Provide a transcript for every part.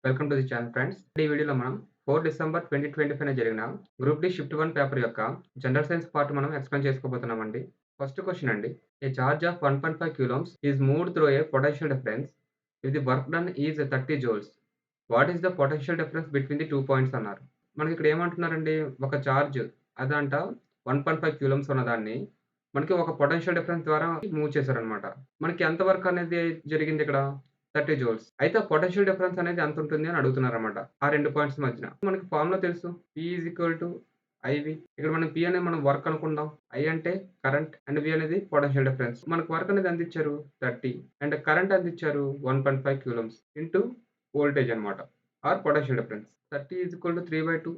Welcome to the channel friends. ఈ వీడియోలో మనం 4 డిసెంబర్ 2025 జరిగిన గ్రూప్ డి షిఫ్ట్ 1 పేపర్ యొక్క జనరల్ సైన్స్ పార్ట్ మనం ఎక్స్‌ప్లెయిన్ చేసుకోబోతున్నామండి. ఫస్ట్ క్వెషన్ అండి. ఏ charge of 1.5 coulombs is moved through a potential difference if the work done is 30 joules. What is the potential difference between the 2 points అన్నారు. మనకి ఇక్కడ ఏమంటున్నారండి, ఒక charge అదంట 1.5 coulombs ఉన్నదాన్ని మనకి ఒక potential difference ద్వారా మూవ్ చేశారనమాట. మనకి ఎంత వర్క్ అనేది జరిగింది ఇక్కడ? 30 జూల్స్. అయితే ఆ పొటెన్షియల్ డిఫరెన్స్ అనేది ఎంతుంటుంది అని అడుగుతున్నారన్నమాట. ఆ 2 పాయింట్స్ మధ్యన. మనకి ఫార్ములా తెలుసు. P I V. ఇక్కడ మనం P అనేది మనం వర్క్ అనుకుందాం. I అంటే కరెంట్ అండ్ V అనేది పొటెన్షియల్ డిఫరెన్స్. మనకు వర్క్ అనేది ఎంత ఇచ్చారు? 30 అండ్ కరెంట్ ఎంత ఇచ్చారు? 1.5 కూలంబ్స్ ఇంటూ వోల్టేజ్ అన్నమాట. Or potential difference. 30 3/2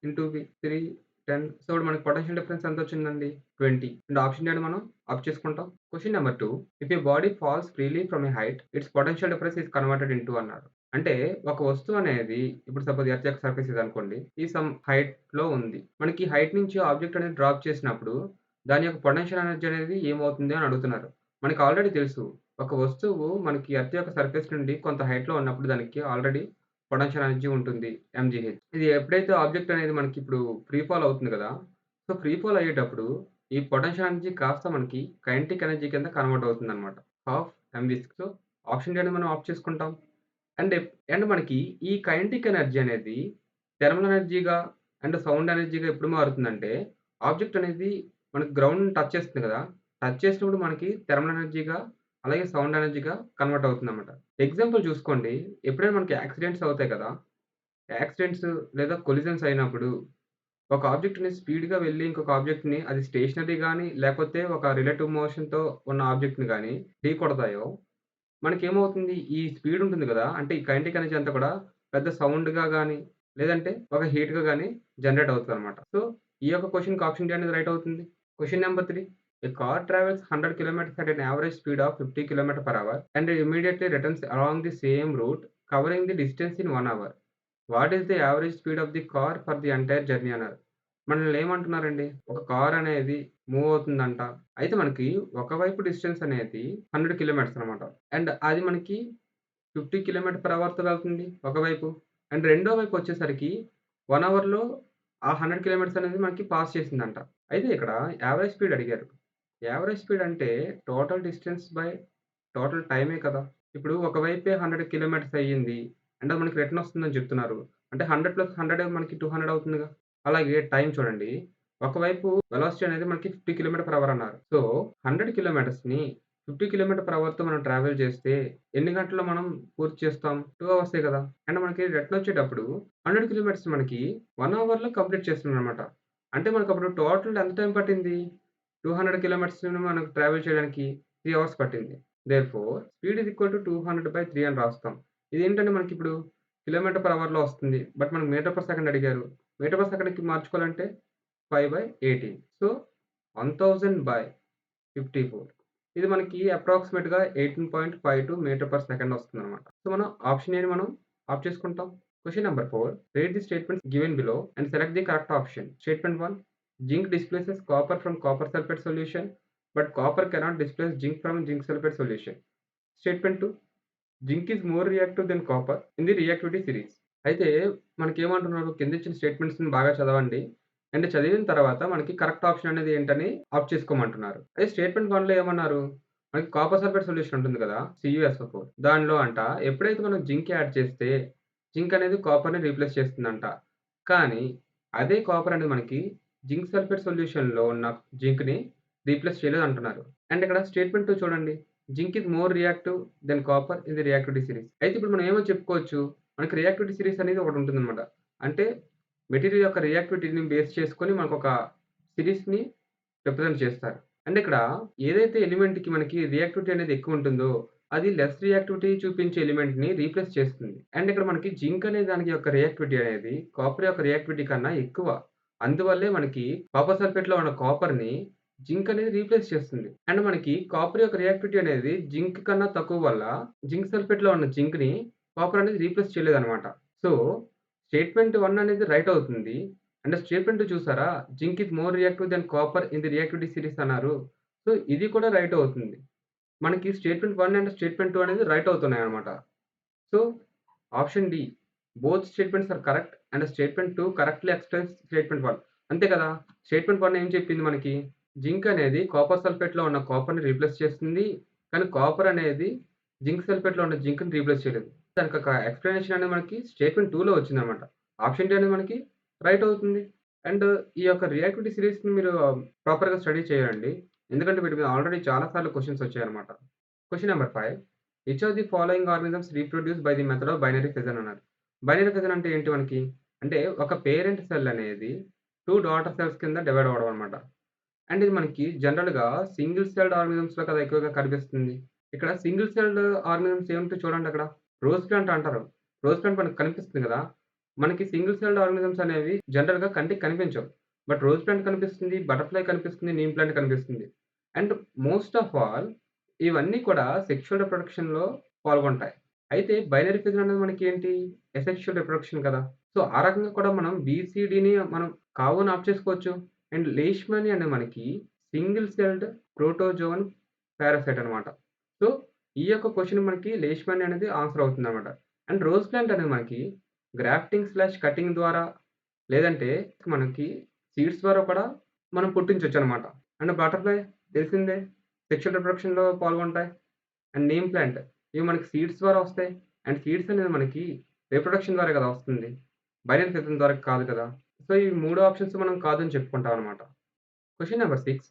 into V 3 10. So, ఇప్పుడు మనకి పొటెన్షియల్ డిఫరెన్స్ ఎంతొచ్చిందండి? 20. అండ్ ఆప్షన్ ఏని మనం ఆప్ చేసుకుంటాం. Question number 2. If a body falls freely from a height, its potential difference is converted into అన్నారు. అంటే ఒక వస్తువు అనేది ఇప్పుడు సపోజ్ ఎర్త్ యొక్క సర్ఫేస్ ఇదనుకోండి. ఈ సమ్ హైట్‌లో ఉంది. మనకి హైట్ నుంచి ఆబ్జెక్ట్ అనేది డ్రాప్ చేసినప్పుడు దాని యొక్క పొటెన్షియల్ ఎనర్జీ అనేది ఏమవుతుంది అని అడుగుతున్నారు. మనకి ఆల్రెడీ తెలుసు. ఒక వస్తువు మనకి ఎర్త్ యొక్క సర్ఫేస్ నుండి కొంత హైట్‌లో ఉన్నప్పుడు దానికి ఆల్రెడీ పొటెన్షియల్ ఎనర్జీ ఉంటుంది. ఎంజీహెచ్. ఇది ఎప్పుడైతే ఆబ్జెక్ట్ అనేది మనకి ఇప్పుడు ఫ్రీ ఫాల్ అవుతుంది గదా! సో, ఫ్రీ ఫాల్ అయ్యేటప్పుడు ఈ పొటెన్షియల్ ఎనర్జీ కాస్త మనకి కైనెటిక్ ఎనర్జీ కింద కన్వర్ట్ అవుతుందన్నమాట. Half M V. So, option D అనేది మనం ఆఫ్ చేసుకుంటాం. అండ్ అండ్ మనకి ఈ కైనెటిక్ ఎనర్జీ అనేది థర్మల్ ఎనర్జీగా అండ్ సౌండ్ ఎనర్జీగా ఎప్పుడు మారుతుందంటే, ఆబ్జెక్ట్ అనేది మనకి గ్రౌండ్‌ని టచ్ చేస్తుంది గదా! టచ్ చేసినప్పుడు మనకి థర్మల్ ఎనర్జీగా, అలాగే సౌండ్ ఎనర్జీగా కన్వర్ట్ అవుతుందన్నమాట. ఎగ్జాంపుల్ చూసుకోండి. ఎప్పుడైనా మనకి యాక్సిడెంట్స్ అవుతాయి కదా! యాక్సిడెంట్స్ లేదా కొలిజన్స్ అయినప్పుడు ఒక ఆబ్జెక్ట్‌ని స్పీడ్‌గా వెళ్లి ఇంకొక ఆబ్జెక్ట్‌ని అది స్టేషనరీ గాని, లేకపోతే ఒక రిలేటివ్ మోషన్‌తో ఉన్న ఆబ్జెక్ట్‌ని గాని ఢీకొడతాయో, మనకేమవుతుంది? ఈ స్పీడ్ ఉంటుంది గదా! అంటే ఈ కైనెటిక్ ఎనర్జీ అంతా కూడా పెద్ద సౌండ్‌గా గాని, లేదంటే ఒక హీట్‌గా గాని జనరేట్ అవుతదనమాట. సో, ఈ యొక్క క్వెషన్‌కి ఆప్షన్ డి అనేది రైట్ అవుతుంది. Question number 3. A car travels 100 kilometers at an average speed of 50 kilometers per hour and immediately returns along the same route, covering the distance in 1 hour. What is the average speed of the car for the entire journey అన్నారు. మనల్ని ఏమంటున్నారండి? ఒక car అనేది move అవుతుందంట. అయితే మనకి ఒకవైపు distance అనేది 100 kilometres అనమాట. అండ్ అది మనకి 50 కిలోమీటర్ పర్ అవర్‌తో వెళ్తుంది ఒకవైపు. అండ్ రెండో వైపు వచ్చేసరికి 1 అవర్‌లో ఆ 100 కిలోమీటర్స్ అనేది మనకి పాస్ చేసిందంట. అయితే ఇక్కడ యావరేజ్ స్పీడ్ అడిగారు. యావరేజ్ స్పీడ్ అంటే టోటల్ డిస్టెన్స్ బై టోటల్ టైమే కదా! ఇప్పుడు ఒకవైపే 100 కిలోమీటర్స్ అయ్యింది. అంటే మనకి రిటర్న్ వస్తుందని చెప్తున్నారు. అంటే 100 + 100 మనకి 200 అవుతుందిగా. అలాగే టైమ్ చూడండి. ఒకవైపు వెలాసిటీ అనేది మనకి 50 కిలోమీటర్ పర్ అవర్ అన్నారు. సో, 100 కిలోమీటర్స్‌ని 50 కిలోమీటర్ పర్ అవర్‌తో మనం ట్రావెల్ చేస్తే ఎన్ని గంటల్లో మనం పూర్తి చేస్తాం? 2 అవర్సే కదా! అండ్ మనకి రిటర్న్ వచ్చేటప్పుడు 100 కిలోమీటర్స్ మనకి 1 అవర్‌లో కంప్లీట్ చేస్తున్నామనమాట. అంటే మనకప్పుడు టోటల్ ఎంత టైమ్ పట్టింది? 200 కిలోమీటర్స్‌ని మనకు ట్రావెల్ చేయడానికి 3 అవర్స్ పట్టింది. Therefore speed is equal to 200/3 అని రాస్తాం. ఇదేంటంటే మనకిప్పుడు కిలోమీటర్ పర్ అవర్‌లో వస్తుంది. బట్ మనకు మీటర్ పర్ సెకండ్ అడిగారు. మీటర్ పర్ సెకండ్‌కి మార్చుకోవాలంటే 5/18. సో, 1000/54. ఇది మనకి అప్రాక్సిమేట్‌గా 18.52 మీటర్ పర్ సెకండ్ వస్తుందన్నమాట. సో, మనం ఆప్షన్ ఏని మనం ఆప్ చేసుకుంటాం. Question number 4. Read the statements given below and select the correct option. Statement 1. Zinc displaces copper from copper sulphate solution, but copper cannot displace zinc from zinc sulphate solution. Statement 2. Zinc is more reactive then copper in the reactivity series. అయితే మనకేమంటున్నారు? కిందిచ్చిన స్టేట్మెంట్స్‌ని బాగా చదవండి. And చదివిన తర్వాత మనకి correct option అనేది ఏంటని ఆప్ చేసుకోమంటున్నారు. అదే statement 1లో ఏమన్నారు? మనకి కాపర్ సల్ఫేట్ సొల్యూషన్ ఉంటుంది కదా! CuSO4. దానిలో అంట ఎప్పుడైతే మనం జింక్ యాడ్ చేస్తే జింక్ అనేది కాపర్‌ని రీప్లేస్ చేస్తుందంట. కానీ అదే కాపర్ అనేది మనకి జింక్ సల్ఫేట్ సొల్యూషన్‌లో ఉన్న జింక్‌ని రీప్లేస్ చేయలేదంటున్నారు. అండ్ ఇక్కడ స్టేట్మెంట్ 2 చూడండి. Zinc is more reactive then copper in the reactivity series. అయితే ఇప్పుడు మనం ఏమని చెప్పుకోవచ్చు? మనకి రియాక్టివిటీ సిరీస్ అనేది ఒకటుంటుందన్నమాట. అంటే మెటీరియల్ యొక్క రియాక్టివిటీని బేస్ చేసుకొని మనకొక సిరీస్‌ని రిప్రజెంట్ చేస్తారు. అంటే ఇక్కడ ఏదైతే ఎలిమెంట్‌కి మనకి రియాక్టివిటీ అనేది ఎక్కువుంటుందో, అది లెస్ రియాక్టివిటీ చూపించే ఎలిమెంట్‌ని రీప్లేస్ చేస్తుంది. అండ్ ఇక్కడ మనకి జింక్ అనే దానికి యొక్క రియాక్టివిటీ అనేది కాపర్ యొక్క రియాక్టివిటీ కన్నా ఎక్కువ. అందువల్లే మనకి కాపర్ సల్ఫేట్‌లో ఉన్న కాపర్‌ని జింక్ అనేది రీప్లేస్ చేస్తుంది. అండ్ మనకి కాపర్ యొక్క రియాక్టివిటీ అనేది జింక్ కన్నా తక్కువ వల్ల జింక్ సల్ఫేట్‌లో ఉన్న జింక్‌ని కాపర్ అనేది రీప్లేస్ చేయలేదన్నమాట. సో, స్టేట్మెంట్ 1 అనేది రైట్ అవుతుంది. అండ్ స్టేట్మెంట్ 2 చూసారా? Zinc is more reactive than copper in the reactivity series అన్నారు. సో, ఇది కూడా రైట్ అవుతుంది. మనకి స్టేట్మెంట్ 1 అండ్ స్టేట్మెంట్ 2 అనేది రైట్ అవుతున్నాయన్నమాట. So, option D both statements are correct and statement 2 correctly explains statement 1. అంతే కదా! స్టేట్మెంట్ 1 ఏం చెప్పింది మనకి? జింక్ అనేది కాపర్ సల్ఫేట్‌లో ఉన్న కాపర్‌ని రీప్లేస్ చేస్తుంది. కానీ కాపర్ అనేది జింక్ సల్ఫేట్‌లో ఉన్న జింక్‌ని రీప్లేస్ చేయలేదు. దానికొక ఎక్స్‌ప్లనేషన్ అనేది మనకి స్టేట్మెంట్ 2లో వచ్చిందనమాట. ఆప్షన్ డి అనేది మనకి రైట్ అవుతుంది. అండ్ ఈ యొక్క రియాక్టివిటీ సీరీస్‌ని మీరు ప్రాపర్‌గా స్టడీ చేయాలండి. ఎందుకంటే వీటి మీద ఆల్రెడీ చాలా సార్లు క్వెషన్స్ వచ్చాయన్నమాట. Question number 5. Which of the following organisms reproduce by the method of binary fission అన్నారు. బైనరీ ఫిజన్ అంటే ఏంటి మనకి? అంటే ఒక పేరెంట్ సెల్ అనేది 2 డాటర్ సెల్స్ కింద డివైడ్ అవ్వడం అన్నమాట. అండ్ ఇది మనకి జనరల్‌గా సింగిల్ సెల్డ్ ఆర్గానిజమ్స్‌లో కదా ఎక్కువగా కనిపిస్తుంది. ఇక్కడ సింగిల్ సెల్డ్ ఆర్గానిజమ్స్ ఏముంటాయో చూడండి అక్కడ. రోజ్ ప్లాంట్ అంటారు. రోజ్ ప్లాంట్ మనకు కనిపిస్తుంది కదా! మనకి సింగిల్ సెల్డ్ ఆర్గానిజమ్స్ అనేవి జనరల్‌గా కంటికి కనిపించవు. బట్ రోజ్ ప్లాంట్ కనిపిస్తుంది, బటర్‌ఫ్లై కనిపిస్తుంది, నీమ్ ప్లాంట్ కనిపిస్తుంది. అండ్ మోస్ట్ ఆఫ్ ఆల్ ఇవన్నీ కూడా సెక్షువల్ రిప్రొడక్షన్‌లో పాల్గొంటాయి. అయితే బైనరీ ఫిజన్ అనేది మనకి ఏంటి? అసెక్షువల్ రిప్రొడక్షన్ కదా! సో, ఆ రకంగా కూడా మనం బీసీడీని మనం కావు అని ఆప్ చేసుకోవచ్చు. అండ్ లేష్మానియా అనేది మనకి సింగిల్ సెల్డ్ ప్రోటోజోన్ పారాసైట్ అనమాట. సో, ఈ యొక్క క్వెషన్ మనకి లేష్మానియా అనేది ఆన్సర్ అవుతుందనమాట. అండ్ రోజ్ ప్లాంట్ అనేది మనకి గ్రాఫ్టింగ్/కటింగ్ ద్వారా లేదంటే మనకి సీడ్స్ ద్వారా కూడా మనం పుట్టించొచ్చనమాట. అండ్ బటర్‌ఫ్లై తెలిసిందే సెక్షువల్ రిప్రొడక్షన్‌లో పాల్గొంటాయి. అండ్ నీమ్ ప్లాంట్ ఇవి మనకి సీడ్స్ ద్వారా వస్తాయి. అండ్ సీడ్స్ అనేది మనకి రిప్రొడక్షన్ ద్వారా కదా వస్తుంది. బైనరీ ఫిజన్ ద్వారా కాదు కదా! సో, ఈ 3 ఆప్షన్స్ మనం కాదని చెప్పుకుంటాం అనమాట. Question number 6.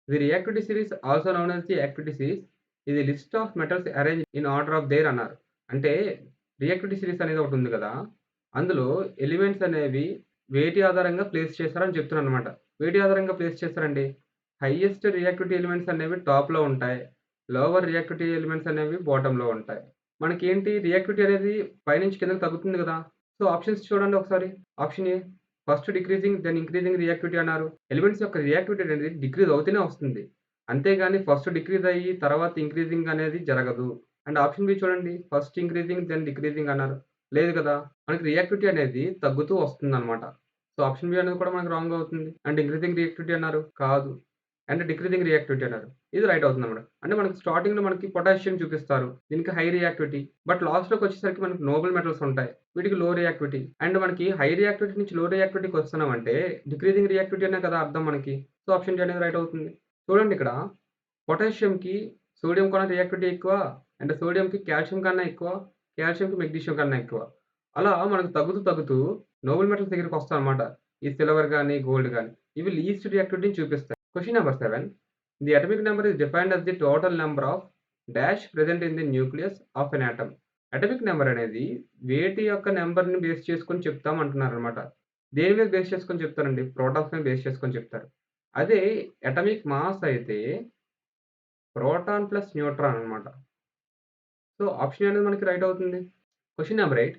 The reactivity series also known as the activity series ఇది list of metals arranged in order of their అన్నారు. అంటే రియాక్టివిటీ సీరీస్ అనేది ఒకటి ఉంది కదా! అందులో ఎలిమెంట్స్ అనేవి వేటి ఆధారంగా ప్లేస్ చేశారని చెప్తున్నానన్నమాట. వేటి ఆధారంగా ప్లేస్ చేశారండి? హైయెస్ట్ రియాక్టివిటీ ఎలిమెంట్స్ అనేవి టాప్‌లో ఉంటాయి. లోవర్ రియాక్టివిటీ ఎలిమెంట్స్ అనేవి బాటమ్‌లో ఉంటాయి. మనకేంటి రియాక్టివిటీ అనేది పైనుంచి కిందకి తగ్గుతుంది గదా! సో, ఆప్షన్స్ చూడండి ఒకసారి. Option A first decreasing then increasing reactivity అన్నారు. ఎలిమెంట్స్ యొక్క రియాక్టివిటీ అనేది డిక్రీజ్ అవుతూనే వస్తుంది. అంతేగాని ఫస్ట్ డిక్రీజ్ అయ్యి తర్వాత ఇంక్రీజింగ్ అనేది జరగదు. అండ్ ఆప్షన్ బి చూడండి. ఫస్ట్ ఇంక్రీజింగ్ దెన్ డిక్రీజింగ్ అన్నారు. లేదు కదా! మనకి రియాక్టివిటీ అనేది తగ్గుతూ వస్తుందన్నమాట. సో, ఆప్షన్ బి అనేది కూడా మనకు రాంగ్ అవుతుంది. అండ్ ఇంక్రీజింగ్ రియాక్టివిటీ అన్నారు. కాదు. అండ్ డిక్రీజింగ్ రియాక్టివిటీ అన్నారు. ఇది రైట్ అవుతుందన్నమాట. అంటే మనకి స్టార్టింగ్‌లో మనకి పొటాషియం చూపిస్తారు. దీనికి హై రియాక్టివిటీ. బట్ లాస్ట్‌లోకొచ్చేసరికి మనకి నోబుల్ మెటల్స్ ఉంటాయి. వీటికి లో రియాక్టివిటీ. అండ్ మనకి హై రియాక్టివిటీ నుంచి లో రియాక్టివిటీకి వస్తున్నామంటే డిక్రీజింగ్ రియాక్టివిటీ అనే కదా అర్థం మనకి. సో, ఆప్షన్ డి అనేది రైట్ అవుతుంది. చూడండి ఇక్కడ పొటాషియంకి సోడియం కన్నా రియాక్టివిటీ ఎక్కువ. అండ్ సోడియంకి కాల్షియం కన్నా ఎక్కువ. కాల్షియంకి మెగ్నీషియం కన్నా ఎక్కువ. అలా మనకు తగ్గుతూ, తగ్గుతూ నోబుల్ మెటల్స్ దగ్గరికొస్తామన్నమాట. ఈ సిల్వర్ గాని, గోల్డ్ గాని. ఇవి లీస్ట్ రియాక్టివిటీని చూపిస్తాయి. Question number 7. The atomic number is defined as the total number of dash present in the nucleus of an atom. Atomic number అనేది వేటి యొక్క నంబర్‌ని బేస్ చేసుకొని చెప్తాం అంటున్నారన్నమాట. దేని మీద బేస్ చేసుకొని చెప్తారండి? ప్రోటాన్స్ మీద బేస్ చేసుకొని చెప్తారు. అదే అటామిక్ మాస్ అయితే ప్రోటాన్ ప్లస్ న్యూట్రాన్ అన్నమాట. సో, ఆప్షన్ అనేది మనకి రైట్ అవుతుంది. Question number 8.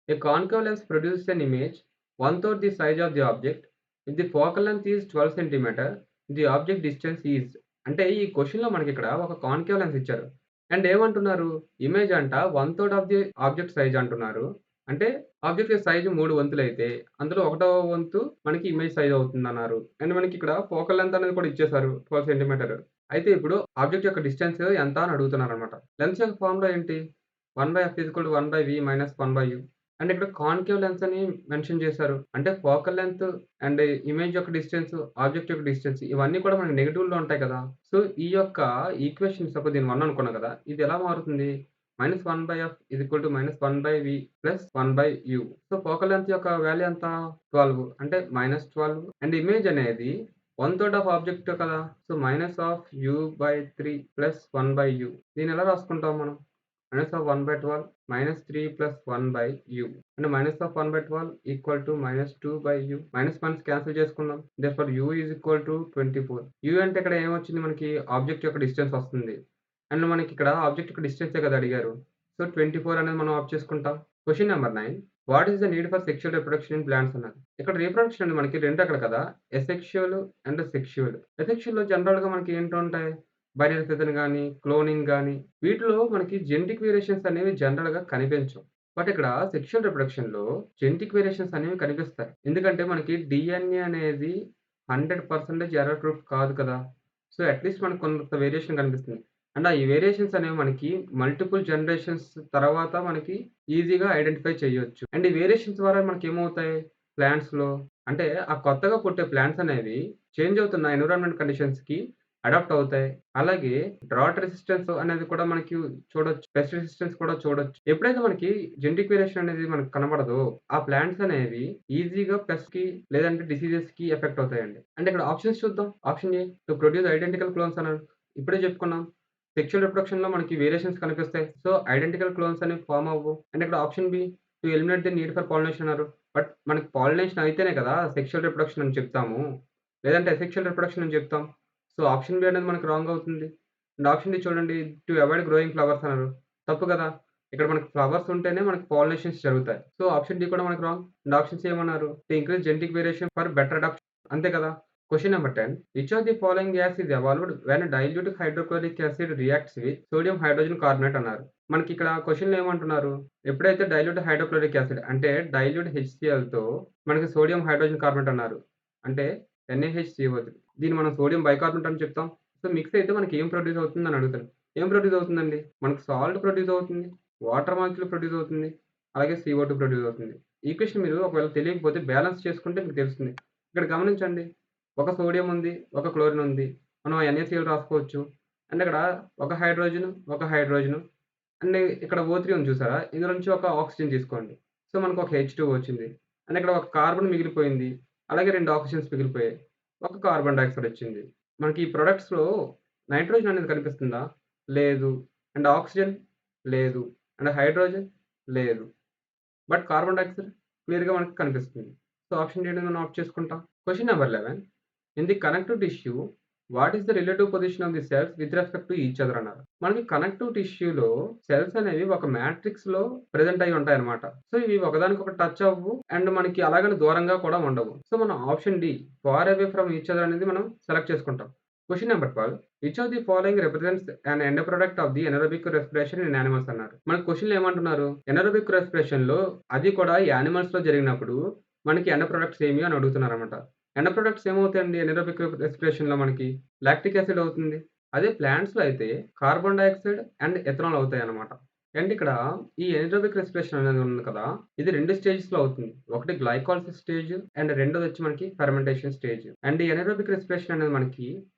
A concave lens produces an image one-third the size of the object. If the focal length is 12 centimeter, the object distance is అంటే ఈ క్వెషన్‌లో మనకిక్కడ ఒక concave lens ఇచ్చారు. And ఏమంటున్నారు? ఇమేజ్ అంట 1/3 ఆఫ్ ది ఆబ్జెక్ట్ సైజ్ అంటున్నారు. అంటే object యొక్క సైజ్ 3 వంతులైతే అందులో ఒకటో వంతు మనకి ఇమేజ్ సైజ్ అవుతుందన్నారు. అండ్ మనకిక్కడ ఫోకల్ లెంగ్త్ అనేది కూడా ఇచ్చేసారు 12 సెంటీమీటర్. అయితే ఇప్పుడు ఆబ్జెక్ట్ యొక్క డిస్టెన్స్ ఎంత అని అడుగుతున్నారన్నమాట. లెన్స్ యొక్క ఫార్ములా ఏంటి? 1/f = 1/v - 1/u. అండ్ ఇక్కడ కాన్కేవ్ లెన్స్ అని మెన్షన్ చేశారు. అంటే ఫోకల్ లెంగ్త్ అండ్ ఇమేజ్ యొక్క డిస్టెన్స్, ఆబ్జెక్ట్ యొక్క డిస్టెన్స్ ఇవన్నీ కూడా మనకి నెగెటివ్‌లో ఉంటాయి కదా! సో, ఈ యొక్క ఈక్వేషన్ సపోజ్ దీన్ని 1 అనుకున్నాం కదా! ఇది ఎలా మారుతుంది? -1/f = -1/v + 1/u. So, focal length యొక్క వాల్యూ ఎంత? 12 అంటే -12 అండ్ ఇమేజ్ అనేది 1/3 ఆఫ్ ఆబ్జెక్ట్ కదా! So, -u/3 + 1/u. దీన్ని ఎలా రాసుకుంటాం మనం? -1/12 -3 + 1/u అంటే -1/12 = -2/u. మైనస్ మైనస్ క్యాన్సెల్ చేసుకుందాం. Therefore u = 24. u అంటే ఇక్కడ ఏమొచ్చింది మనకి ఆబ్జెక్ట్ యొక్క డిస్టెన్స్ వస్తుంది. అండ్ మనకిక్కడ ఆబ్జెక్ట్ యొక్క డిస్టెన్సే కదా అడిగారు. సో, 24 అనేది మనం ఆప్ చేసుకుంటాం. Question number 9. What is the need for sexual reproduction in plants అన్నారు. ఇక్కడ రిప్రొడక్షన్ అనేది మనకి 2 రకాలు కదా! Asexual and sexual. అసెక్షువల్‌లో జనరల్‌గా మనకి ఏంటుంటాయి? బైనరీ ఫిజన్ గాని, క్లోనింగ్ గాని వీటిలో మనకి జెనెటిక్ వేరియేషన్స్ అనేవి జనరల్‌గా కనిపించవు. బట్ ఇక్కడ సెక్షువల్ రిప్రొడక్షన్‌లో జెనెటిక్ వేరియేషన్స్ అనేవి కనిపిస్తాయి. ఎందుకంటే మనకి డీఎన్ఏ అనేది 100% ఎర్రర్ ప్రూఫ్ కాదు కదా! సో, అట్‌లీస్ట్ మనకు కొంత వేరియేషన్ కనిపిస్తుంది. అండ్ ఈ వేరియేషన్స్ అనేవి మనకి మల్టిపుల్ జనరేషన్స్ తర్వాత మనకి ఈజీగా ఐడెంటిఫై చేయొచ్చు. అండ్ ఈ వేరియేషన్స్ ద్వారా మనకేమవుతాయి ప్లాంట్స్‌లో అంటే ఆ కొత్తగా పుట్టే ప్లాంట్స్ అనేవి చేంజ్ అవుతున్న ఎన్విరాన్మెంట్ కండిషన్స్‌కి అడాప్ట్ అవుతాయి. అలాగే డ్రాట్ రెసిస్టెన్స్ అనేది కూడా మనకి చూడొచ్చు. పెస్ట్ రెసిస్టెన్స్ కూడా చూడొచ్చు. ఎప్పుడైతే మనకి జెనెటిక్ వేరియేషన్ అనేది మనకు కనబడదో, ఆ ప్లాంట్స్ అనేవి ఈజీగా పెస్ట్‌కి లేదంటే డిసీజెస్‌కి ఎఫెక్ట్ అవుతాయండి. అంటే ఇక్కడ ఆప్షన్స్ చూద్దాం. Option A to produce identical clones అన్నాడు. ఇప్పుడే చెప్పుకున్నాం. సెక్షువల్ రిప్రొడక్షన్‌లో మనకి వేరియేషన్స్ కనిపిస్తాయి. సో, ఐడెంటికల్ క్లోన్స్ అనేవి ఫార్మ్ అవ్వవు. అండ్ ఇక్కడ option B to eliminate the need for pollination అన్నారు. బట్ మనకి పాలినేషన్ అయితేనే కదా సెక్షువల్ రిప్రొడక్షన్ అని చెప్తాము. లేదంటే అసెక్షువల్ రిప్రొడక్షన్ అని చెప్తాం. సో, ఆప్షన్ బి అనేది మనకు రాంగ్ అవుతుంది. అండ్ ఆప్షన్ డి చూడండి టు అవాయిడ్ గ్రోయింగ్ ఫ్లవర్స్ అన్నారు. తప్పు కదా! ఇక్కడ మనకి ఫ్లవర్స్ ఉంటేనే మనకి పాలినేషన్స్ జరుగుతాయి. సో, ఆప్షన్ డి కూడా మనకు రాంగ్. అండ్ ఆప్షన్ సి ఏమన్నారు? To increase genetic variation for better adaption అంతే కదా! Question number 10 which of the following gas is evolved when dilute hydrochloric acid reacts with sodium hydrogen carbonate అన్నారు. మనకిక్కడ క్వెషన్‌లో ఏమంటున్నారు? ఎప్పుడైతే డైల్యూట్ హైడ్రోక్లోరిక్ యాసిడ్ అంటే dilute హెచ్‌సిఎల్‌తో మనకి సోడియం హైడ్రోజన్ కార్బోనేట్ అన్నారు. అంటే NaHCO3 దీన్ని మనం సోడియం బైకార్బోనేట్ అని చెప్తాం. సో, మిక్స్ అయితే మనకి ఏం ప్రొడ్యూస్ అవుతుందని అడుగుతారు. ఏం ప్రొడ్యూస్ అవుతుందండి? మనకు సాల్ట్ ప్రొడ్యూస్ అవుతుంది. వాటర్ మాలిక్యూల్ ప్రొడ్యూస్ అవుతుంది. అలాగే CO2 ప్రొడ్యూస్ అవుతుంది. ఈ క్వెషన్ మీరు ఒకవేళ తెలియకపోతే బ్యాలెన్స్ చేసుకుంటే మీకు తెలుస్తుంది. ఇక్కడ గమనించండి. ఒక సోడియం ఉంది. ఒక క్లోరిన్ ఉంది. మనం NaCl రాసుకోవచ్చు. అండ్ ఇక్కడ ఒక హైడ్రోజన్, ఒక హైడ్రోజన్ అండ్ ఇక్కడ O3 ఉంది చూసారా? ఇందులో నుంచి ఒక ఆక్సిజన్ తీసుకోండి. సో, మనకు ఒక H2O వచ్చింది. అండ్ ఇక్కడ ఒక కార్బన్ మిగిలిపోయింది. అలాగే 2 ఆక్సిజన్స్ మిగిలిపోయాయి. ఒక కార్బన్ డయాక్సైడ్ వచ్చింది. మనకి ఈ ప్రొడక్ట్స్‌లో నైట్రోజన్ అనేది కనిపిస్తుందా? లేదు. అండ్ ఆక్సిజన్ లేదు. అండ్ హైడ్రోజన్ లేదు. బట్ కార్బన్ డయాక్సైడ్ క్లియర్‌గా మనకు కనిపిస్తుంది. సో, ఆప్షన్ డి అనేది మనం ఆప్ట్ చేసుకుంటాం. Question number 11 in the connective tissue what is the relative position of the cells with respect to each other అన్నారు. మనకి కనెక్టివ్ టిష్యూలో సెల్స్ అనేవి ఒక మ్యాట్రిక్స్‌లో ప్రెజెంట్ అయ్యి ఉంటాయన్నమాట. సో, ఇవి ఒకదానికొకటి టచ్ అవ్వవు అండ్ మనకి అలాగని దూరంగా కూడా ఉండవు. సో, మనం option D far away from each other అనేది మనం సెలెక్ట్ చేసుకుంటాం. Question number 12 which of the following represents an end product of the anaerobic respiration in animals అన్నారు. మన క్వెషన్‌లో ఏమంటున్నారు? ఎనరోబిక్ రెస్పిరేషన్‌లో అది కూడా యానిమల్స్‌లో జరిగినప్పుడు మనకి ఎండ్ ప్రొడక్ట్స్ ఏమి అని అడుగుతున్నారన్నమాట. ఎండ్ ప్రొడక్ట్స్ ఏమవుతాయండి ఎనరోబిక్ రెస్పిరేషన్‌లో మనకి? లాక్టిక్ యాసిడ్ అవుతుంది. అదే ప్లాంట్స్‌లో అయితే కార్బన్ డయాక్సైడ్ అండ్ ఎథనాల్ అవుతాయన్నమాట. అండ్ ఇక్కడ ఈ ఎనరోబిక్ రెస్పిరేషన్ అనేది ఉంది కదా! ఇది 2 స్టేజెస్‌లో అవుతుంది. ఒకటి గ్లైకోలిసిస్ స్టేజ్ అండ్ రెండోదొచ్చి మనకి ఫెర్మెంటేషన్ స్టేజ్. అండ్ ఈ ఎనరోబిక్ రెస్పిరేషన్ అనేది మనకి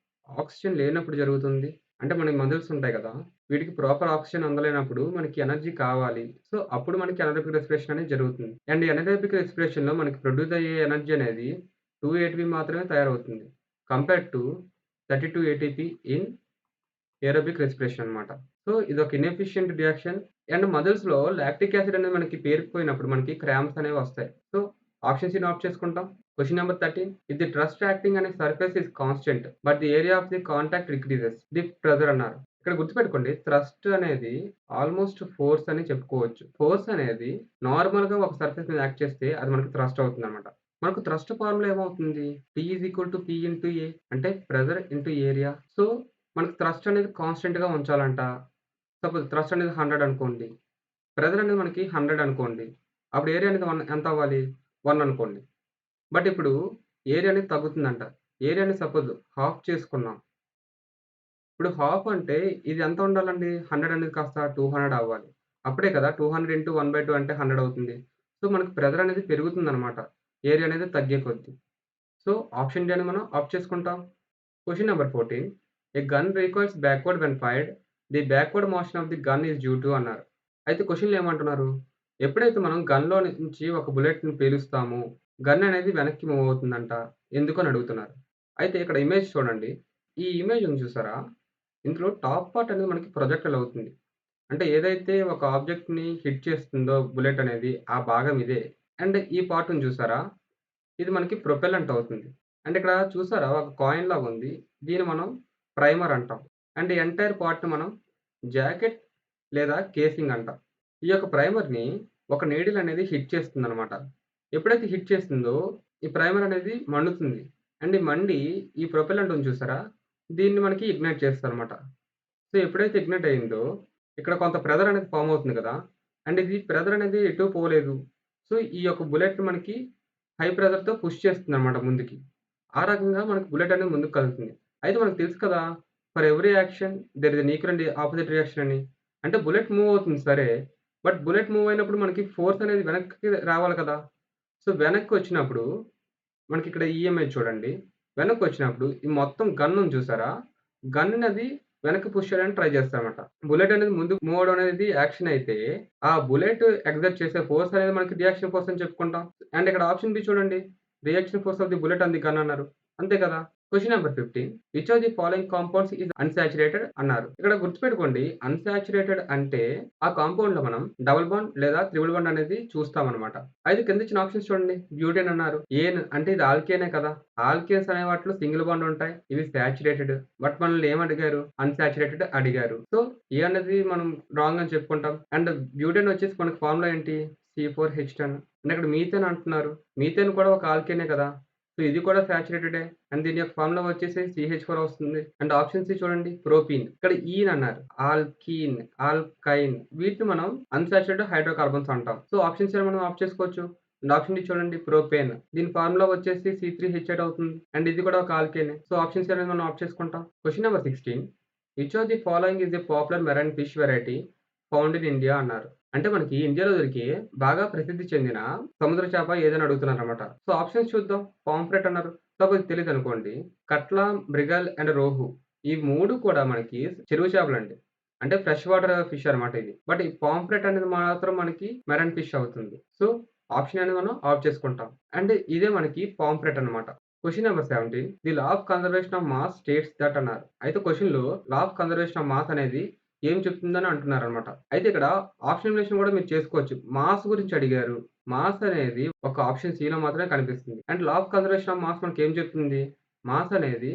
ఆక్సిజన్ లేనప్పుడు జరుగుతుంది. అంటే మనకి మజిల్స్ ఉంటాయి కదా! వీటికి ప్రాపర్ ఆక్సిజన్ అందలేనప్పుడు మనకి ఎనర్జీ కావాలి. సో, అప్పుడు మనకి ఎనరోబిక్ రెస్పిరేషన్ అనేది జరుగుతుంది. అండ్ ఎనరోబిక్ రెస్పిరేషన్‌లో మనకి ప్రొడ్యూస్ అయ్యే ఎనర్జీ అనేది 2 ఏటీపీ మాత్రమే తయారవుతుంది. Compared to 32 ATP in aerobic respiration అన్నమాట. సో, ఇదొక ఇనెఫిషియంట్ రియాక్షన్ అండ్ మజిల్స్‌లో లాక్టిక్ యాసిడ్ అనేది మనకి పేరుకుపోయినప్పుడు మనకి క్రాంప్స్ అనేవి వస్తాయి. సో, ఆప్షన్ సిని ఆప్ట్ చేసుకుంటాం. Question number 13 if the thrust acting అనే surface is constant but the area of the contact decreases the pressure అన్నారు. ఇక్కడ గుర్తుపెట్టుకోండి థ్రస్ట్ అనేది ఆల్‌మోస్ట్ ఫోర్స్ అని చెప్పుకోవచ్చు. ఫోర్స్ అనేది నార్మల్‌గా ఒక సర్ఫేస్ మీద యాక్ట్ చేస్తే అది మనకి థ్రస్ట్ అవుతుందన్నమాట. మనకు థ్రస్ట్ ఫార్ములా ఏమవుతుంది? T is equal to P into A అంటే ప్రెజర్ ఇంటూ ఏరియా. సో, మనకు థ్రస్ట్ అనేది కాన్స్టెంట్‌గా ఉంచాలంట. సపోజ్ థ్రస్ట్ అనేది 100 అనుకోండి. ప్రెజర్ అనేది మనకి 100 అనుకోండి. అప్పుడు ఏరియా అనేది ఎంత అవ్వాలి? 1 అనుకోండి. బట్ ఇప్పుడు ఏరియా అనేది తగ్గుతుందంట. ఏరియా అనేది సపోజ్ హాఫ్ చేసుకున్నాం. ఇప్పుడు హాఫ్ అంటే ఇది ఎంత ఉండాలండి? 100 అనేది కాస్త 200 అవ్వాలి. అప్పుడే కదా 200 ఇంటూ 1/2 అంటే 100 అవుతుంది. సో, మనకు ప్రెజర్ అనేది పెరుగుతుందనమాట. ఏరియా అనేది తగ్గే కొద్దీ. సో, ఆప్షన్ డి అని మనం ఆప్ట్ చేసుకుంటాం. Question number 14 a gun recoils backward when fired. The backward motion of the gun is due to అన్నారు. అయితే క్వెషన్‌లో ఏమంటున్నారు? ఎప్పుడైతే మనం గన్‌లో నుంచి ఒక బుల్లెట్‌ని పేలుస్తామో, గన్ అనేది వెనక్కి మూవ్ అవుతుందంట. ఎందుకు అని అడుగుతున్నారు. అయితే ఇక్కడ ఇమేజ్ చూడండి. ఈ ఇమేజ్ ఉంది చూసారా? ఇందులో టాప్ పార్ట్ అనేది మనకి ప్రొజెక్టైల్ అవుతుంది. అంటే ఏదైతే ఒక ఆబ్జెక్ట్‌ని హిట్ చేస్తుందో బుల్లెట్ అనేది ఆ భాగం ఇదే. అండ్ ఈ పార్ట్ ఉంది చూసారా? ఇది మనకి ప్రొపెల్లెంట్ అవుతుంది. అండ్ ఇక్కడ చూసారా ఒక కాయిన్ లాగా ఉంది. దీన్ని మనం ప్రైమర్ అంటాం. అండ్ ఈ ఎంటైర్ పార్ట్‌ని మనం జాకెట్ లేదా కేసింగ్ అంటాం. ఈ యొక్క ప్రైమర్‌ని ఒక నీడిల్ అనేది హిట్ చేస్తుందనమాట. ఎప్పుడైతే హిట్ చేస్తుందో ఈ ప్రైమర్ అనేది మండుతుంది. అండ్ ఈ మండి ఈ ప్రొపెల్లెంట్ ఉంది చూసారా? దీన్ని మనకి ఇగ్నైట్ చేస్తదనమాట. సో, ఎప్పుడైతే ఇగ్నైట్ అయిందో, ఇక్కడ కొంత ప్రెషర్ అనేది ఫార్మ్ అవుతుంది కదా! అండ్ ఇది ప్రెషర్ అనేది ఎటు పోలేదు. సో, ఈ యొక్క బుల్లెట్ మనకి హై ప్రెషర్‌తో పుష్ చేస్తుందన్నమాట ముందుకి. ఆ రకంగా మనకు బుల్లెట్ అనేది ముందుకు కదులుతుంది. అయితే మనకు తెలుసు కదా! For every action there is an equal and opposite reaction అని. అంటే బుల్లెట్ మూవ్ అవుతుంది సరే. బట్ బుల్లెట్ మూవ్ అయినప్పుడు మనకి ఫోర్స్ అనేది వెనక్కి రావాలి కదా! సో, వెనక్కొచ్చినప్పుడు మనకిక్కడ ఈఎంఐ చూడండి. వెనక్కొచ్చినప్పుడు ఈ మొత్తం గన్ ఉంది చూసారా? గన్‌నది వెనక్కి పుష్ చేయడానికి ట్రై చేస్తామట. బుల్లెట్ అనేది ముందుకు మూవ్ అవ్వడం అనేది యాక్షన్ అయితే, ఆ బుల్లెట్ ఎగ్జర్ట్ చేసే ఫోర్స్ అనేది మనకి రియాక్షన్ ఫోర్స్ అని చెప్పుకుంటాం. అండ్ ఇక్కడ ఆప్షన్ బి చూడండి. Reaction force of the bullet on the gun అన్నారు. అంతే కదా! Question number 15 which of the following compounds is unsaturated అన్నారు. ఇక్కడ గుర్తుపెట్టుకోండి అన్సాచురేటెడ్ అంటే ఆ కాంపౌండ్‌లో మనం డబుల్ బాండ్ లేదా త్రిబుల్ బాండ్ అనేది చూస్తామనమాట. అయితే కింద ఇచ్చిన ఆప్షన్స్ చూడండి. బ్యూటేన్ అన్నారు. ఏన్ అంటే ఇది ఆల్కేనే కదా! ఆల్కేన్స్ అనే వాటిలో సింగిల్ బాండ్ ఉంటాయి. ఇవి సాచురేటెడ్. బట్ మనల్ని ఏమడిగారు? అన్సాచురేటెడ్ అడిగారు. సో, ఏ అనేది మనం రాంగ్ అని చెప్పుకుంటాం. అండ్ బ్యూటేన్ వచ్చేసి మనకి ఫార్ములా ఏంటి? C4H10 అంటే ఇక్కడ మీథేన్ అంటున్నారు. మీథేన్ కూడా ఒక ఆల్కేనే కదా! సో, ఇది కూడా సాచురేటెడే. అండ్ దీని యొక్క ఫార్ములా వచ్చేసి CH4 వస్తుంది. అండ్ ఆప్షన్ సి చూడండి ప్రోపీన్. ఇక్కడ ఈన్ అన్నారు. ఆల్కీన్, ఆల్కైన్ వీటిని మనం అన్సాచురేటెడ్ హైడ్రోకార్బన్స్ అంటాం. సో, ఆప్షన్ సిని మనం ఆఫ్ చేసుకోవచ్చు. అండ్ ఆప్షన్ డి చూడండి ప్రొపేన్. దీని ఫార్ములా వచ్చేసి C3H8 అవుతుంది. అండ్ ఇది కూడా ఒక ఆల్కేనే. సో, ఆప్షన్ సి అనేది మనం ఆఫ్ చేసుకుంటాం. Question number 16 which of the following is a popular marine fish variety found in India అన్నారు. అంటే మనకి ఇండియాలో దొరికే బాగా ప్రసిద్ధి చెందిన సముద్ర చేప ఏదని అడుగుతున్నారనమాట. సో, ఆప్షన్స్ చూద్దాం. పాంఫ్రెట్ అన్నారు. సపోజ్ తెలీదనుకోండి. కట్ల, మృగల్ అండ్ రోహు. ఈ 3 కూడా మనకి చెరువు చేపలండి. అంటే ఫ్రెష్ వాటర్ ఫిష్ అనమాట ఇది. బట్ ఈ పాంఫ్రెట్ అనేది మాత్రం మనకి మెరైన్ ఫిష్ అవుతుంది. సో, ఆప్షన్ అనేది మనం ఆఫ్ చేసుకుంటాం. అండ్ ఇదే మనకి పాంఫ్రెట్ అనమాట. Question number 17 the law of conservation of mass states that అన్నారు. అయితే క్వెషన్‌లో law of conservation of mass అనేది ఏం చెప్తుందని అంటున్నారనమాట. అయితే ఇక్కడ ఆప్షన్ ఎలిమినేషన్ కూడా మీరు చేసుకోవచ్చు. మాస్ గురించి అడిగారు. మాస్ అనేది ఒక ఆప్షన్ సిలో మాత్రమే కనిపిస్తుంది. And law of conservation of mass మనకేం చెప్తుంది? మాస్ అనేది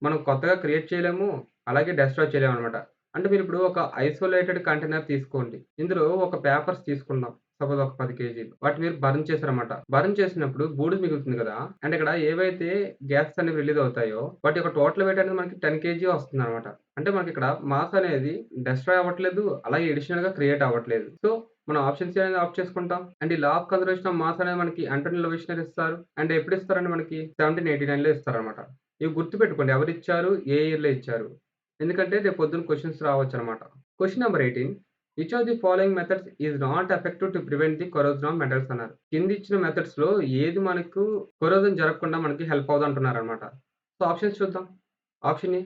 మనం కొత్తగా క్రియేట్ చేయలేము. అలాగే డెస్ట్రాయ్ చేయలేమనమాట. అంటే మీరిప్పుడు ఒక ఐసోలేటెడ్ కంటైనర్ తీసుకోండి. ఇందులో ఒక పేపర్స్ తీసుకుందాం. సపోజ్ ఒక 10 కేజీలు. వాటిని మీరు బర్న్ చేశారన్నమాట. బర్న్ చేసినప్పుడు బూడిద మిగులుతుంది గదా! అండ్ ఇక్కడ ఏవైతే గ్యాసెస్ అనేవి రిలీజ్ అవుతాయో వాటి యొక్క టోటల్ వెయిట్ అనేది మనకి 10 కేజీ వస్తుందన్నమాట. అంటే మనకిక్కడ మాస్ అనేది డెస్ట్రాయ్ అవ్వట్లేదు. అలాగే అడిషనల్‌గా క్రియేట్ అవ్వట్లేదు. సో, మనం ఆప్షన్ సి అనేది ఆఫ్ చేసుకుంటాం. అండ్ ఈ లా ఆఫ్ కన్జర్వేషన్ ఆఫ్ మాస్ అనేది మనకి ఆంటోనీ లెవిస్నర్ ఇస్తారు. అండ్ ఎప్పుడు ఇస్తారండి మనకి 1789లో ఇస్తారన్నమాట. ఇవి గుర్తుపెట్టుకోండి. ఎవరిచ్చారు? ఏ ఇయర్‌లో ఇచ్చారు? ఎందుకంటే రేపు పొద్దున్న క్వెషన్స్ రావచ్చనమాట. Question number 18 which of the following methods is not effective to prevent the corrosion of metals అన్నారు. కింద ఇచ్చిన మెథడ్స్‌లో ఏది మనకు కొరోజన్ జరగకుండా మనకి హెల్ప్ అవుదంటున్నారనమాట. సో, ఆప్షన్స్ చూద్దాం. Option A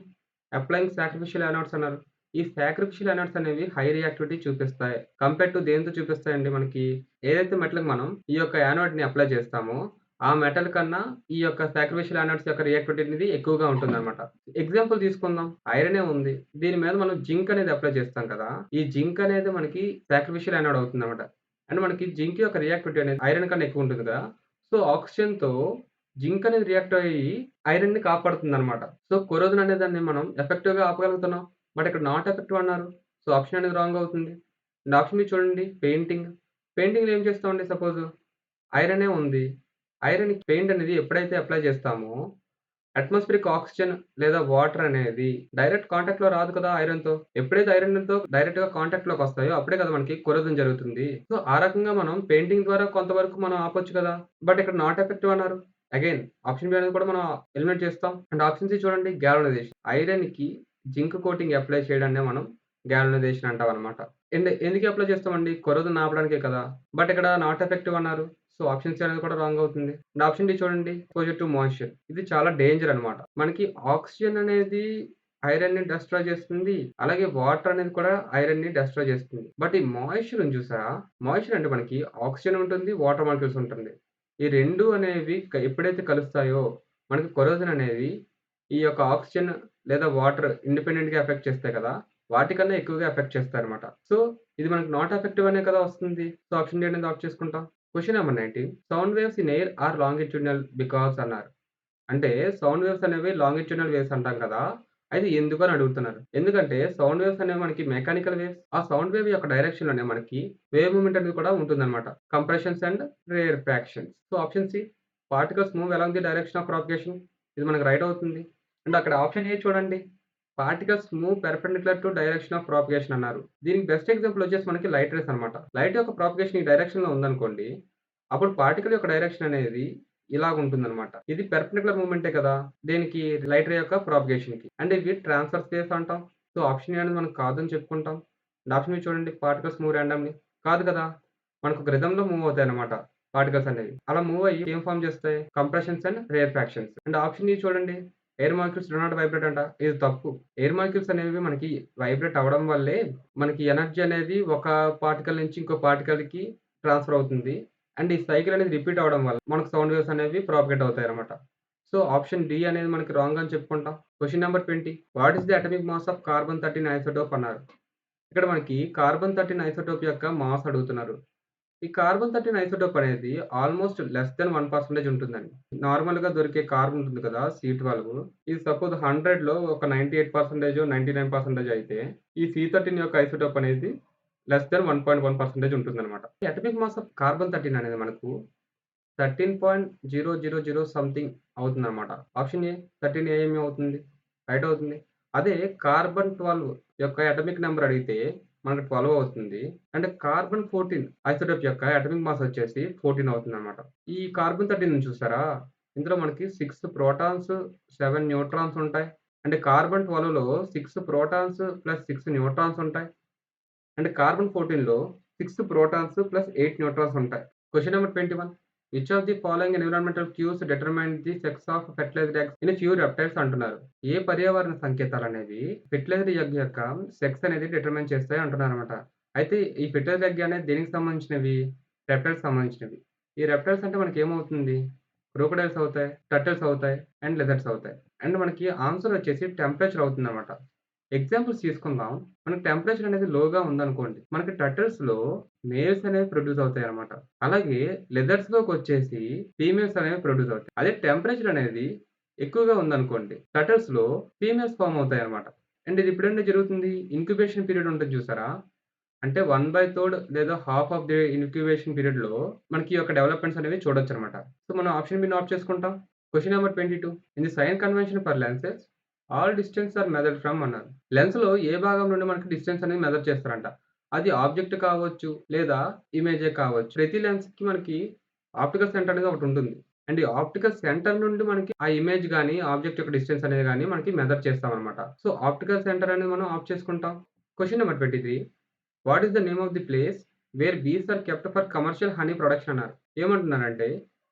applying sacrificial anodes అన్నారు. ఈ సాక్రిఫిషియల్ యానోడ్స్ అనేవి హై రియాక్టివిటీ చూపిస్తాయి. కంపేర్ టు దేనితో చూపిస్తాయండి మనకి? ఏదైతే మెటల్‌కి మనం ఈ యొక్క యానోడ్‌ని అప్లై చేస్తామో, ఆ మెటల్ కన్నా ఈ యొక్క సాక్రిఫిషియల్ యానోడ్స్ యొక్క రియాక్టివిటీ అనేది ఎక్కువగా ఉంటుందన్నమాట. ఎగ్జాంపుల్ తీసుకుందాం. ఐరనే ఉంది. దీని మీద మనం జింక్ అనేది అప్లై చేస్తాం కదా! ఈ జింక్ అనేది మనకి సాక్రిఫిషియల్ యానోడ్ అవుతుందన్నమాట. అండ్ మనకి జింక్ యొక్క రియాక్టివిటీ అనేది ఐరన్ కన్నా ఎక్కువ ఉంటుంది కదా! సో, ఆక్సిజన్‌తో జింక్ అనేది రియాక్ట్ అయ్యి ఐరన్‌ని కాపాడుతుందన్నమాట. సో, కొరోజన్ అనే దాన్ని మనం ఎఫెక్టివ్‌గా ఆపగలుగుతున్నాం. బట్ ఇక్కడ నాట్ ఎఫెక్టివ్ అన్నారు. సో, ఆప్షన్ అనేది రాంగ్ అవుతుంది. అండ్ ఆప్షన్ బి చూడండి పెయింటింగ్. పెయింటింగ్‌లో ఏం చేస్తామండి సపోజ్ ఐరనే ఉంది. ఐరన్‌కి పెయింట్ అనేది ఎప్పుడైతే అప్లై చేస్తామో అట్మాస్ఫియరిక్ ఆక్సిజన్ లేదా వాటర్ అనేది డైరెక్ట్ కాంటాక్ట్‌లో రాదు కదా ఐరన్‌తో. ఎప్పుడైతే ఐరన్‌తో డైరెక్ట్‌గా కాంటాక్ట్‌లోకొస్తాయో అప్పుడే కదా మనకి కొరోజన్ జరుగుతుంది. సో, ఆ రకంగా మనం పెయింటింగ్ ద్వారా కొంతవరకు మనం ఆపొచ్చు కదా! బట్ ఇక్కడ నాట్ ఎఫెక్టివ్ అన్నారు. అగైన్ ఆప్షన్ బి అనేది కూడా మనం ఎలిమినేట్ చేస్తాం. అండ్ ఆప్షన్ సి చూడండి గాల్వనైజేషన్. ఐరన్‌కి జింక్ కోటింగ్ అప్లై చేయడాన్నే మనం గాల్వనైజేషన్ అంటామనమాట. ఎందుకు అప్లై చేస్తామండి? కొరోజన్ ఆపడానికే కదా! బట్ ఇక్కడ నాట్ ఎఫెక్టివ్ అన్నారు. సో, ఆప్షన్ సి అనేది కూడా రాంగ్ అవుతుంది. అండ్ ఆప్షన్ డి చూడండి ఎక్స్‌పోజర్ టు మాయిశ్చర్. ఇది చాలా డేంజర్ అన్నమాట. మనకి ఆక్సిజన్ అనేది ఐరన్‌ని డెస్ట్రాయ్ చేస్తుంది. అలాగే వాటర్ అనేది కూడా ఐరన్‌ని డెస్ట్రాయ్ చేస్తుంది. బట్ ఈ మాయిశ్చర్ ఉంది చూసారా? మాయిశ్చర్ అంటే మనకి ఆక్సిజన్ ఉంటుంది. వాటర్ మాలిక్యూల్స్ ఉంటుంది. ఈ 2 అనేవి ఎప్పుడైతే కలుస్తాయో మనకి కొరోజన్ అనేది ఈ యొక్క ఆక్సిజన్ లేదా వాటర్ ఇండిపెండెంట్‌గా ఎఫెక్ట్ చేస్తాయి కదా! వాటికన్నా ఎక్కువగా ఎఫెక్ట్ చేస్తాయన్నమాట. సో, ఇది మనకి నాట్ ఎఫెక్టివ్ అనే కదా వస్తుంది. సో, ఆప్షన్ డి అనేది ఆఫ్ చేసుకుంటాం. Question number 19 sound waves in air are longitudinal because అన్నారు. అంటే సౌండ్ వేవ్స్ అనేవి లాంగిట్యూడినల్ వేవ్స్ అంటాం కదా! అది ఎందుకు అని అడుగుతున్నారు. ఎందుకంటే సౌండ్ వేవ్స్ అనేవి మనకి మెకానికల్ వేవ్స్. ఆ సౌండ్ వేవ్ యొక్క డైరెక్షన్‌లోనే మనకి వేవ్ మూవ్‌మెంట్ అనేది కూడా ఉంటుందన్నమాట. Compressions and rarefactions. So, option C particles move along the direction of propagation. ఇది మనకు రైట్ అవుతుంది. అండ్ అక్కడ ఆప్షన్ ఏ చూడండి. Particles move perpendicular to direction of propagation అన్నారు. దీనికి బెస్ట్ ఎగ్జాంపుల్ వచ్చేసి మనకి లైట్ రేస్ అన్నమాట. లైట్ యొక్క ప్రాపగేషన్ ఈ డైరెక్షన్‌లో ఉందనుకోండి. అప్పుడు పార్టికల్ యొక్క డైరెక్షన్ అనేది ఇలాగుంటుందనమాట. ఇది పెర్పెండిక్యులర్ మూవ్‌మెంటే కదా! దేనికి లైట్ రే యొక్క ప్రాపగేషన్‌కి. అండ్ ఇవి ట్రాన్స్‌వర్ స్పేస్ అంటాం. సో, ఆప్షన్ ఏ అనేది మనం కాదని చెప్పుకుంటాం. అండ్ ఆప్షన్ బి చూడండి పార్టికల్స్ మూవ్ రాండమ్‌లీ కాదు కదా! మనకు ఒక రిథమ్‌లో మూవ్ అవుతాయన్నమాట పార్టికల్స్ అనేవి. అలా మూవ్ అయ్యి ఏం ఫార్మ్ చేస్తాయి? Compressions and rarefactions. And option ఈ చూడండి air molecules do not vibrate అంట. ఇది తప్పు. ఎయిర్ మాలిక్యూల్స్ అనేవి మనకి వైబ్రేట్ అవ్వడం వల్లే మనకి ఎనర్జీ అనేది ఒక పార్టికల్ నుంచి ఇంకో పార్టికల్‌కి ట్రాన్స్‌ఫర్ అవుతుంది. అండ్ ఈ సైకిల్ అనేది రిపీట్ అవ్వడం వల్ల మనకు సౌండ్ వేవ్స్ అనేవి ప్రాపగేట్ అవుతాయన్నమాట. సో, ఆప్షన్ డి అనేది మనకి రాంగ్ అని చెప్పుకుంటాం. Question number 20 what is the atomic mass of carbon 13 isotope అన్నారు. ఇక్కడ మనకి కార్బన్ 13 ఐసోటోప్ యొక్క మాస్ అడుగుతున్నారు. ఈ కార్బన్ 13 ఐసోటోప్ అనేది ఆల్‌మోస్ట్ లెస్ థాన్ 1% ఉంటుందండి. నార్మల్‌గా దొరికే కార్బన్ ఉంటుంది కదా! C12 ఇది సపోజ్ 100లో ఒక 98% 99% అయితే ఈ C13 యొక్క ఐసోటోప్ అనేది లెస్ థాన్ 1.1% ఉంటుందన్నమాట. ఈ అటామిక్ మాస్ ఆఫ్ కార్బన్ 13 అనేది మనకు 13.000 సంథింగ్ అవుతుందన్నమాట. ఆప్షన్ ఏ 13 ఏమేమి అవుతుంది? రైట్ అవుతుంది. అదే కార్బన్ 12 యొక్క అటామిక్ నంబర్ అడిగితే మనకు 12 అవుతుంది. అండ్ కార్బన్ 14 ఐసోటోప్ యొక్క అటామిక్ మాస్ వచ్చేసి 14 అవుతుందన్నమాట. ఈ కార్బన్ 13 చూసారా? ఇందులో మనకి 6 ప్రోటాన్స్, 7 న్యూట్రాన్స్ ఉంటాయి. అండ్ కార్బన్ 12లో 6 ప్రోటాన్స్ ప్లస్ 6 న్యూట్రాన్స్ ఉంటాయి. అండ్ కార్బన్ 14లో 6 ప్రోటాన్స్ ప్లస్ 8 న్యూట్రాన్స్ ఉంటాయి. Question number 21 which of the following environmental cues determine the sex of fertilized eggs in few reptiles అంటున్నారు. ఏ పర్యావరణ సంకేతాలనేవి ఫెర్టిలైజ్డ్ ఎగ్ యొక్క సెక్స్ అనేది డిటర్మైన్ చేస్తాయి అంటున్నారన్నమాట. అయితే ఈ ఫెర్టిలైజ్డ్ ఎగ్ అనేది దేనికి సంబంధించినవి? రెప్టైల్స్‌కి సంబంధించినవి. ఈ రెప్టైల్స్ అంటే మనకేమవుతుంది? క్రోకోడైల్స్ అవుతాయి, టర్టిల్స్ అవుతాయి అండ్ లిజర్డ్స్ అవుతాయి. అండ్ మనకి ఆన్సర్ వచ్చేసి టెంపరేచర్ అవుతుందన్నమాట. ఎగ్జాంపుల్స్ తీసుకుందాం. మనకి టెంపరేచర్ అనేది లోగా ఉందనుకోండి. మనకి టర్టిల్స్‌లో మేల్స్ అనేవి ప్రొడ్యూస్ అవుతాయన్నమాట. అలాగే లిజర్డ్స్‌లోకొచ్చేసి ఫీమేల్స్ అనేవి ప్రొడ్యూస్ అవుతాయి. అదే టెంపరేచర్ అనేది ఎక్కువగా ఉందనుకోండి. టర్టిల్స్‌లో ఫీమేల్స్ ఫార్మ్ అవుతాయన్నమాట. అండ్ ఇది ఎప్పుడంటే జరుగుతుంది? ఇంక్యుబేషన్ పీరియడ్ ఉంటుంది చూసారా? అంటే 1/3 లేదా హాఫ్ ఆఫ్ ది ఇన్క్యుబేషన్ పీరియడ్‌లో మనకి ఈ యొక్క డెవలప్‌మెంట్స్ అనేవి చూడొచ్చన్నమాట. సో, మనం ఆప్షన్ బిని ఆప్ట్ చేసుకుంటాం. Question number 22 in the sign convention for lenses all distance are measured from అన్నారు. లెన్స్‌లో ఏ భాగం నుండి మనకి డిస్టెన్స్ అనేది మెజర్ చేస్తారంట. అది ఆబ్జెక్ట్ కావచ్చు, లేదా ఇమేజే కావచ్చు. ప్రతి లెన్స్‌కి మనకి ఆప్టికల్ సెంటర్ అనేది ఒకటుంటుంది. అండ్ ఈ ఆప్టికల్ సెంటర్ నుండి మనకి ఆ ఇమేజ్ గాని, ఆబ్జెక్ట్ యొక్క డిస్టెన్స్ అనేది గాని మనకి మెజర్ చేస్తామనమాట. సో, ఆప్టికల్ సెంటర్ అనేది మనం ఆప్ట్ చేసుకుంటాం. Question number 23 what is the name of the place where bees are kept for commercial honey production అన్నారు. ఏమంటున్నారంటే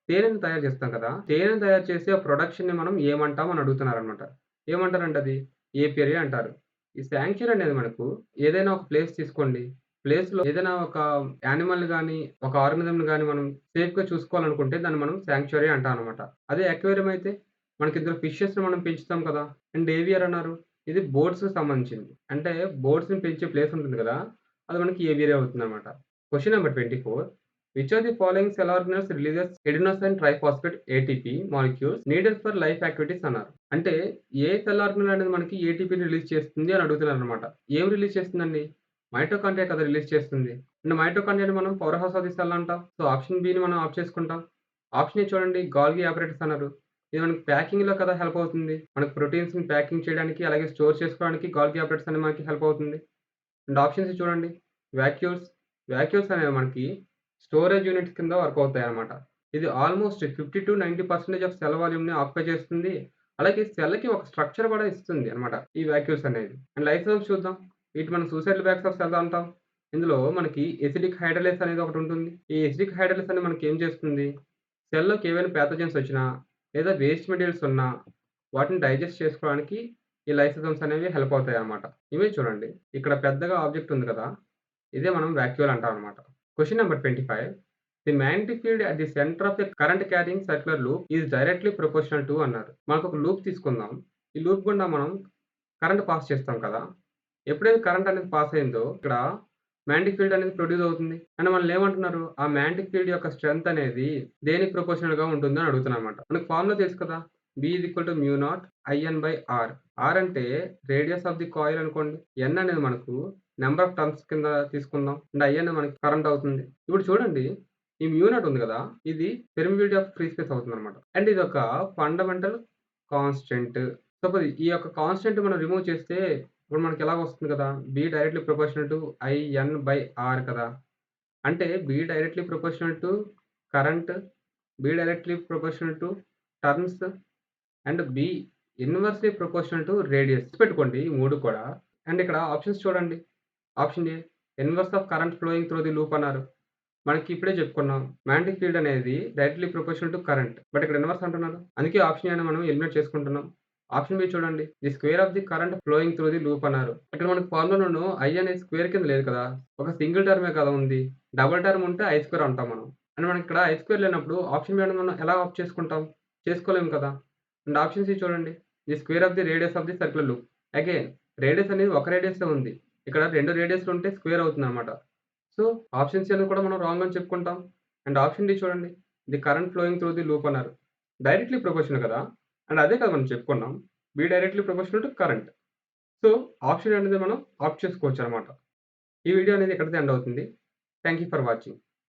తేనెను తయారు చేస్తాం కదా! తేనెను తయారు చేసే ఆ ప్రొడక్షన్‌ని మనం ఏమంటాం అని అడుగుతున్నారనమాట. ఏమంటారంట అది? ఏపియరీ అంటారు. ఈ సాంక్చురీ అనేది మనకు ఏదైనా ఒక ప్లేస్ తీసుకోండి. ప్లేస్‌లో ఏదైనా ఒక యానిమల్‌ని గాని, ఒక ఆర్గానిజంని గాని మనం సేఫ్‌గా చూసుకోవాలనుకుంటే దాన్ని మనం సాంక్చురీ అంటాం అనమాట. అదే అక్వేరియం అయితే మనకి ఇందులో ఫిషెస్‌ని మనం పెంచుతాం కదా! అండ్ ఏవియర్ అన్నారు. ఇది బోట్స్‌కి సంబంధించింది. అంటే బోట్స్‌ని పెంచే ప్లేస్ ఉంటుంది కదా! అది మనకి ఏవియరే అవుతుందన్నమాట. Question number 24 which are the following cell organelles releases adenosine triphosphate ATP molecules needed for life activities అన్నారు. అంటే ఏ సెల్ ఆర్గానెల్ అనేది మనకి ఏటీపీని రిలీజ్ చేస్తుంది అని అడుగుతున్నారన్నమాట. ఏం రిలీజ్ చేస్తుందండి? మైటోకాండ్రియా కదా రిలీజ్ చేస్తుంది. అండ్ మైటోకాండ్రియాని మనం power house of the cell అంటాం. సో, ఆప్షన్ బిని మనం ఆప్ట్ చేసుకుంటాం. ఆప్షన్ ఏ చూడండి గాల్గి అపరేటస్ అన్నారు. ఇది మనకి ప్యాకింగ్‌లో కదా హెల్ప్ అవుతుంది. మనకు ప్రోటీన్స్‌ని ప్యాకింగ్ చేయడానికి, అలాగే స్టోర్ చేసుకోవడానికి గాల్గి అపరేటస్ అనేది మనకి హెల్ప్ అవుతుంది. అండ్ ఆప్షన్స్ చూడండి. వాక్యూల్స్, వాక్యూల్స్ అనేవి మనకి స్టోరేజ్ యూనిట్స్ కింద వర్క్ అవుతాయన్నమాట. ఇది ఆల్‌మోస్ట్ 50-90% ఆఫ్ సెల్ వాల్యూమ్‌ని ఆక్యుపై చేస్తుంది. అలాగే సెల్‌కి ఒక స్ట్రక్చర్ కూడా ఇస్తుంది అన్నమాట. ఈ వాక్యూల్స్ అనేది. అండ్ లైసోజోమ్స్ చూద్దాం. వీటిని మనం సూసైడల్ బ్యాగ్స్ ఆఫ్ సెల్ అంటాం. ఇందులో మనకి ఎసిడిక్ హైడ్రోలేస్ అనేది ఒకటుంటుంది. ఈ ఎసిడిక్ హైడ్రోలేస్ అనేది మనకి ఏం చేస్తుంది? సెల్‌లోకి ఏవైనా పాథోజన్స్ వచ్చినా, లేదా వేస్ట్ మెటీరియల్స్ ఉన్నా వాటిని డైజెస్ట్ చేసుకోవడానికి ఈ లైసోజోమ్స్ అనేవి హెల్ప్ అవుతాయన్నమాట. ఇమేజ్ చూడండి. ఇక్కడ పెద్దగా ఆబ్జెక్ట్ ఉంది కదా! ఇదే మనం వాక్యూల్ అంటాం అన్నమాట. Question number 25 the magnetic field at the centre of a current carrying circular loop is directly proportional to అన్నారు. మనకొక లూప్ తీసుకుందాం. ఈ లూప్ గుండా మనం కరెంట్ పాస్ చేస్తాం కదా! ఎప్పుడైతే కరెంట్ అనేది పాస్ అయిందో ఇక్కడ మాగ్నెటిక్ ఫీల్డ్ అనేది ప్రొడ్యూస్ అవుతుంది. అండ్ మనల్ని ఏమంటున్నారు? ఆ మాగ్నెటిక్ ఫీల్డ్ యొక్క స్ట్రెంత్ అనేది దేనికి ప్రపోర్షనల్‌గా ఉంటుందని అడుగుతున్నారన్నమాట. మనకు ఫార్ములా తెలుసు కదా! B equal to mu naught IN/R. R అంటే రేడియస్ ఆఫ్ ది కాయిల్ అనుకోండి. N అనేది మనకు నంబర్ ఆఫ్ టర్న్స్ కింద తీసుకుందాం. అండ్ I అనేది మనకి కరెంట్ అవుతుంది. ఇప్పుడు చూడండి ఈ మ్యూ నాట్ ఉంది కదా! ఇది పెర్మిటివిటీ ఆఫ్ ఫ్రీ స్పేస్ అవుతుందన్నమాట. అండ్ ఇదొక ఫండమెంటల్ కాన్స్టెంట్. సపోజ్ ఈ యొక్క కాన్స్టెంట్ మనం రిమూవ్ చేస్తే ఇప్పుడు మనకి ఎలాగ వస్తుంది కదా! B directly proportional to IN/R కదా! అంటే B directly proportional to current B directly proportional to turns and B inversely proportional to radius. గుర్తుపెట్టుకోండి ఈ 3 కూడా. అండ్ ఇక్కడ ఆప్షన్స్ చూడండి. Option A inverse of current flowing through the loop అన్నారు. మనకి ఇప్పుడే చెప్పుకున్నాం. మాగ్నెటిక్ ఫీల్డ్ అనేది directly proportional to current. But ఇక్కడ ఇన్వర్స్ అంటున్నారు. అందుకే ఆప్షన్ ఏని మనం ఎలిమినేట్ చేసుకుంటున్నాం. ఆప్షన్ బి చూడండి. The square of the current flowing through the loop అన్నారు. ఇక్కడ మనకు ఫార్ములాలోను ఐ అనేది స్క్వేర్ కింద లేదు కదా! ఒక సింగిల్ టర్మే కదా ఉంది. డబుల్ టర్మ్ ఉంటే ఐ స్క్వేర్ అంటాం మనం. అండ్ మనకి ఇక్కడ ఐ స్క్వేర్ లేనప్పుడు ఆప్షన్ బి అనేది మనం ఎలా ఆప్ట్ చేసుకుంటాం? చేసుకోలేము కదా! అండ్ ఆప్షన్ సి చూడండి. The square of the radius of the circular loop. Again radius అనేది ఒక రేడియసే ఉంది. ఇక్కడ 2 రేడియస్‌లు ఉంటే స్క్వేర్ అవుతుందన్నమాట. సో, ఆప్షన్ సి అనేది కూడా మనం రాంగ్ అని చెప్పుకుంటాం. అండ్ ఆప్షన్ డి చూడండి. The current flowing through the loop అన్నారు. డైరెక్ట్‌లీ ప్రపోర్షనల్ కదా! అండ్ అదే కదా మనం చెప్పుకున్నాం. B directly proportional to current. So, option అనేది మనం ఆప్ట్ చేసుకోవచ్చనమాట. ఈ వీడియో అనేది ఇక్కడితో ఎండ్ అవుతుంది. Thank you for watching.